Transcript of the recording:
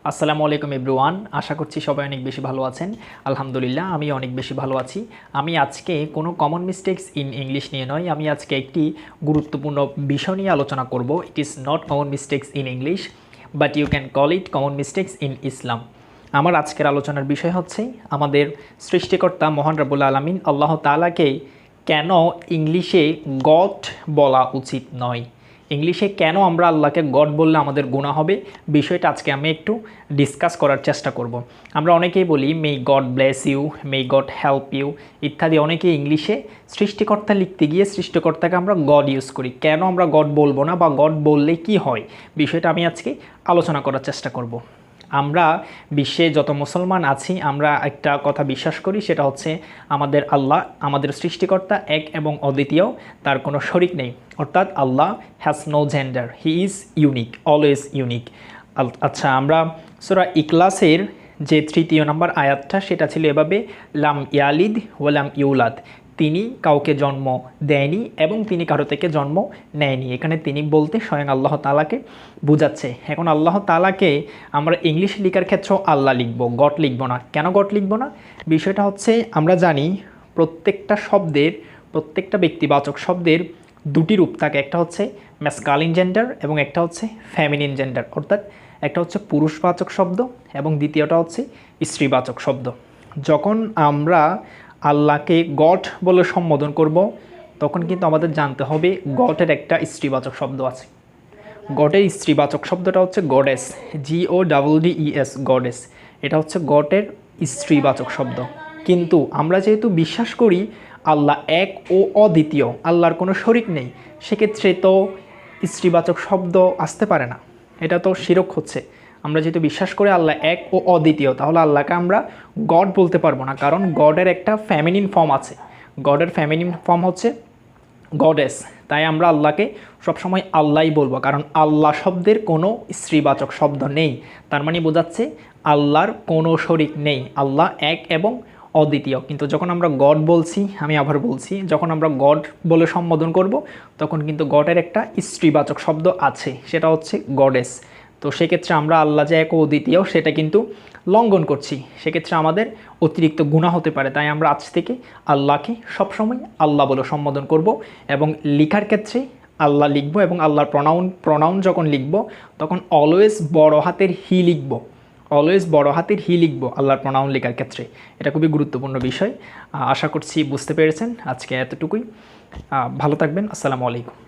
আসসালামু আলাইকুম এভরিওয়ান। আশা করছি সবাই অনেক বেশি ভালো আছেন। আলহামদুলিল্লাহ আমি অনেক বেশি ভালো আছি। আমি আজকে কোনো কমন মিস্টেকস ইন ইংলিশ নিয়ে নয়, আমি আজকে একটি গুরুত্বপূর্ণ বিষয় নিয়ে আলোচনা করব। It is not common mistakes in English, but you can call it common mistakes in Islam. আমার আজকের আলোচনার বিষয় হচ্ছে আমাদের সৃষ্টিকর্তা মহান রব্বুল আলামিন আল্লাহ তাআলাকে কেন ইংলিশে গড বলা উচিত নয়। ইংলিশে কেন আমরা আল্লাহকে গড বললে আমাদের গুনাহ হবে, বিষয়টা আজকে আমি একটু ডিসকাস করার চেষ্টা করব। আমরা অনেকেই বলি may God bless you, may God help you ইত্যাদি। অনেকেই ইংলিশে সৃষ্টিকর্তা লিখতে গিয়ে সৃষ্টিকর্তাকে আমরা গড ইউজ করি। কেন আমরা গড বলবো না বা গড বললে কি হয়, বিষয়টা আমি আজকে আলোচনা করার চেষ্টা করব। আমরা বিশ্বে যত মুসলমান আছি আমরা একটা কথা বিশ্বাস করি, সেটা হচ্ছে আমাদের আল্লাহ, আমাদের সৃষ্টিকর্তা এক এবং অদ্বিতীয়, তার কোনো শরিক নেই। অর্থাৎ Allah has no gender, he is unique, always unique. আচ্ছা, আমরা সূরা ইখলাসের যে 3 নম্বর আয়াতটা, সেটা ছিল এভাবে, লাম ইয়ালিদ ওয়ালাম ইউলাদ, তিনি কাউকে জন্ম দেয়নি এবং তিনি কারো থেকে জন্ম নেয়নি। এখানে তিনি বলতে স্বয়ং আল্লাহ তাআলাকে বোঝাচ্ছে। এখন আল্লাহ তাআলাকে আমরা ইংলিশে লেখার ক্ষেত্রেও আল্লাহ লিখব, গড লিখব না। কেন গড লিখব না? বিষয়টা হচ্ছে আমরা জানি প্রত্যেকটা শব্দের, প্রত্যেকটা ব্যক্তিবাচক শব্দের দুটি রূপ থাকে। একটা হচ্ছে ম্যাসকালিন জেন্ডার এবং একটা হচ্ছে ফেমিনিন জেন্ডার। অর্থাৎ একটা হচ্ছে পুরুষবাচক শব্দ এবং দ্বিতীয়টা হচ্ছে স্ত্রীবাচক শব্দ। যখন আমরা আল্লাহকে গড বলে সম্বোধন করব, তখন কিন্তু আমাদের জানতে হবে গডের একটা স্ত্রীবাচক শব্দ আছে। গডের স্ত্রীবাচক শব্দটা হচ্ছে গডেস, GODDES, গডেস। এটা হচ্ছে গডের স্ত্রীবাচক শব্দ। কিন্তু আমরা যেহেতু বিশ্বাস করি আল্লাহ এক ও অদ্বিতীয়, আল্লাহর কোনো শরিক নেই, সেক্ষেত্রে তো স্ত্রীবাচক শব্দ আসতে পারে না। এটা তো শিরক হচ্ছে। আমরা যেহেতু বিশ্বাস করি আল্লাহ এক ও অদ্বিতীয়, তাহলে আল্লাহকে আমরা গড বলতে পারবো না, কারণ গডের একটা ফেমিনিন ফর্ম আছে। গডের ফেমিনিন ফর্ম হচ্ছে গডেস। তাই আমরা আল্লাহকে সবসময় আল্লাহই বলবো, কারণ আল্লাহ শব্দের কোনো স্ত্রীবাচক শব্দ নেই। তার মানে বোঝাচ্ছে আল্লাহর কোনো শরিক নেই, আল্লাহ এক এবং অদ্বিতীয়। কিন্তু যখন আমরা গড বলছি, আমি আবার বলছি, যখন আমরা গড বলে সম্বোধন করব, তখন কিন্তু গডের একটা স্ত্রীবাচক শব্দ আছে, সেটা হচ্ছে গডেস। তো সেক্ষেত্রে আমরা আল্লাহ যে এক ও অদ্বিতীয় সেটা কিন্তু লঙ্ঘন করছি, সেক্ষেত্রে আমাদের অতিরিক্ত গুনাহ হতে পারে। তাই আমরা আজ থেকে আল্লাহকে সবসময় আল্লাহ বলে সম্বোধন করব এবং লেখার ক্ষেত্রে আল্লাহ লিখব এবং আল্লাহর প্রনাউন যখন লিখব তখন অলওয়েজ বড় হাতের হি লিখব, অলওয়েজ বড় হাতের হি লিখব আল্লাহর প্রনাউন লেখার ক্ষেত্রে। এটা খুবই গুরুত্বপূর্ণ বিষয়। আশা করছি বুঝতে পেরেছেন। আজকে এতটুকুই। ভালো থাকবেন। আসসালামু আলাইকুম।